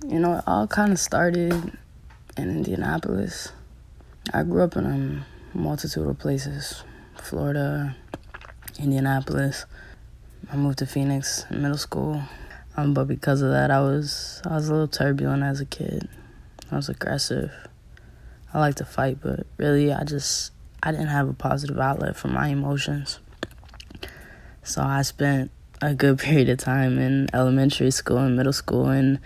It all kind of started in Indianapolis. I grew up in a multitude of places. Florida, Indianapolis. I moved to Phoenix in middle school. But because of that, I was a little turbulent as a kid. I was aggressive. I liked to fight, but really I didn't have a positive outlet for my emotions. So I spent a good period of time in elementary school and middle school in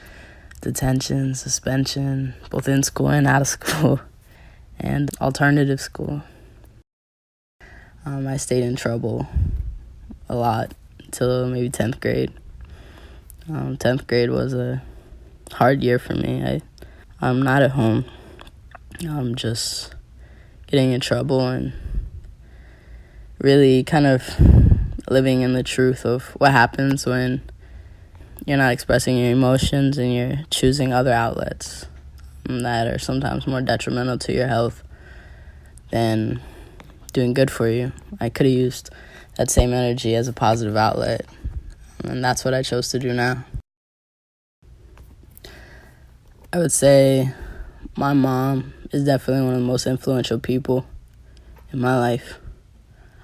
detention, suspension, both in school and out of school, and alternative school. I stayed in trouble a lot until maybe 10th grade. 10th grade was a hard year for me. I'm not at home. I'm just getting in trouble and really kind of living in the truth of what happens when you're not expressing your emotions and you're choosing other outlets that are sometimes more detrimental to your health than doing good for you. I could have used that same energy as a positive outlet, and that's what I chose to do now. I would say my mom is definitely one of the most influential people in my life.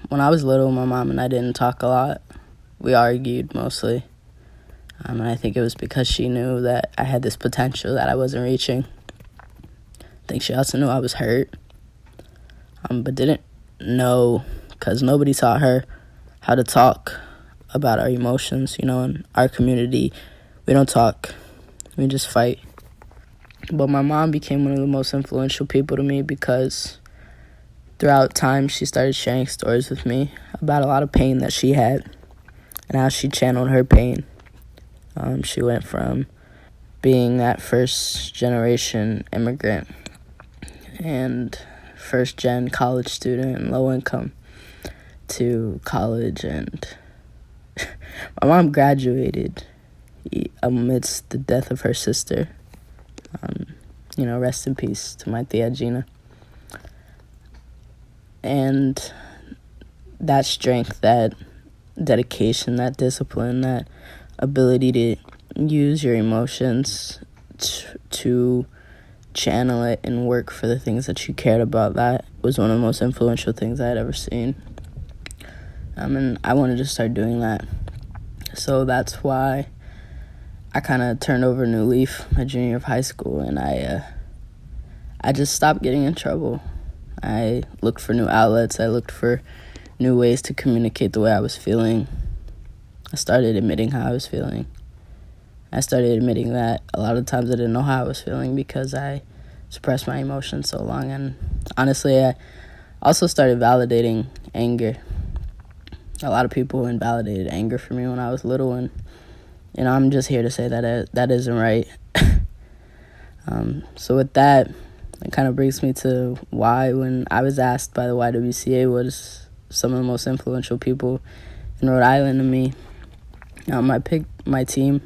When I was little, my mom and I didn't talk a lot. We argued mostly. And I think it was because she knew that I had this potential that I wasn't reaching. I think she also knew I was hurt, but didn't know because nobody taught her how to talk about our emotions. In our community, we don't talk. We just fight. But my mom became one of the most influential people to me because throughout time, she started sharing stories with me about a lot of pain that she had and how she channeled her pain. She went from being that first-generation immigrant and first-gen college student and low income to college, and my mom graduated amidst the death of her sister. Rest in peace to my tia Gina. And that strength, that dedication, that discipline, that ability to use your emotions to channel it and work for the things that you cared about, that was one of the most influential things I had ever seen. And I wanted to start doing that. So that's why I kind of turned over a new leaf my junior year of high school, and I just stopped getting in trouble. I looked for new outlets. I looked for new ways to communicate the way I was feeling. I started admitting how I was feeling. I started admitting that a lot of times I didn't know how I was feeling because I suppressed my emotions so long. And honestly, I also started validating anger. A lot of people invalidated anger for me when I was little, and I'm just here to say that that isn't right. So with that, it kind of brings me to why, when I was asked by the YWCA what is some of the most influential people in Rhode Island to me, I picked my team,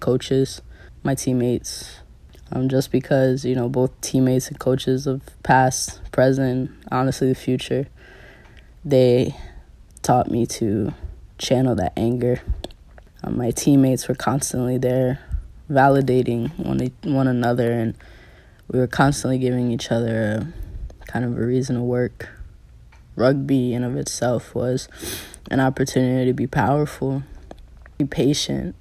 coaches, my teammates, just because, both teammates and coaches of past, present, honestly the future, they taught me to channel that anger. My teammates were constantly there validating one another, and we were constantly giving each other a reason to work. Rugby in of itself was an opportunity to be powerful, be patient,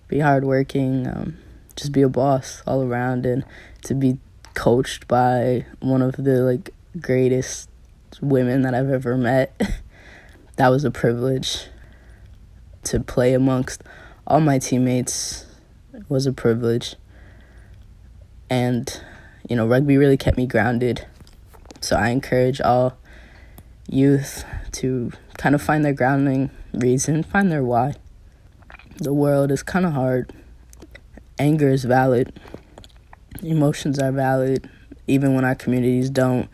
be hardworking, just be a boss all around, and to be coached by one of the greatest women that I've ever met. That was a privilege. To play amongst all my teammates was a privilege. And, rugby really kept me grounded. So I encourage all youth to kind of find their grounding reason, find their why. The world is kind of hard. Anger is valid. Emotions are valid, even when our communities don't,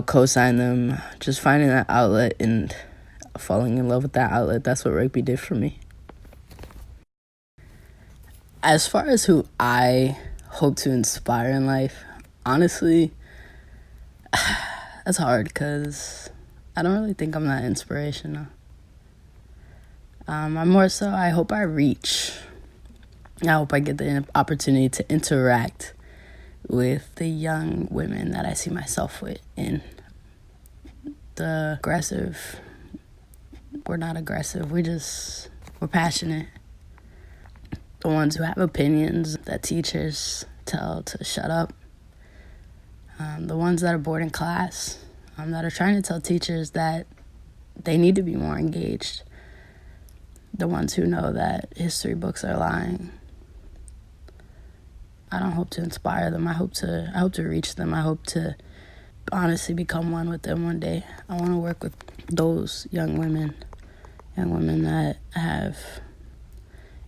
co-sign them. Just finding that outlet and falling in love with that outlet, that's what rugby did for me. As far as who I hope to inspire in life, honestly, that's hard because I don't really think I'm that inspirational. I'm more so, I hope I reach I hope I get the opportunity to interact with the young women that I see myself with. And the aggressive, we're not aggressive, we're passionate. The ones who have opinions that teachers tell to shut up. The ones that are bored in class, that are trying to tell teachers that they need to be more engaged. The ones who know that history books are lying. I don't hope to inspire them. I hope to reach them. I hope to honestly become one with them one day. I want to work with those young women that have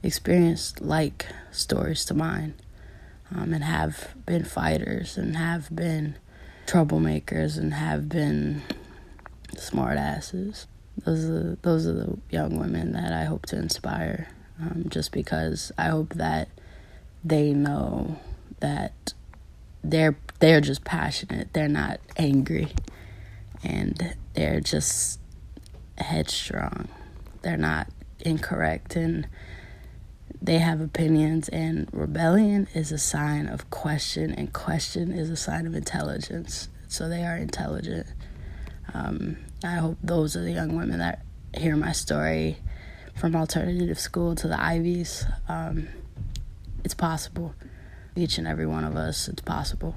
experienced like stories to mine, and have been fighters and have been troublemakers and have been smart asses. Those are the young women that I hope to inspire, just because I hope that they know that they're just passionate. They're not angry, and they're just headstrong. They're not incorrect, and they have opinions, and rebellion is a sign of question, and question is a sign of intelligence. So they are intelligent. I hope those are the young women that hear my story, from alternative school to the Ivies. It's possible. Each and every one of us, it's possible.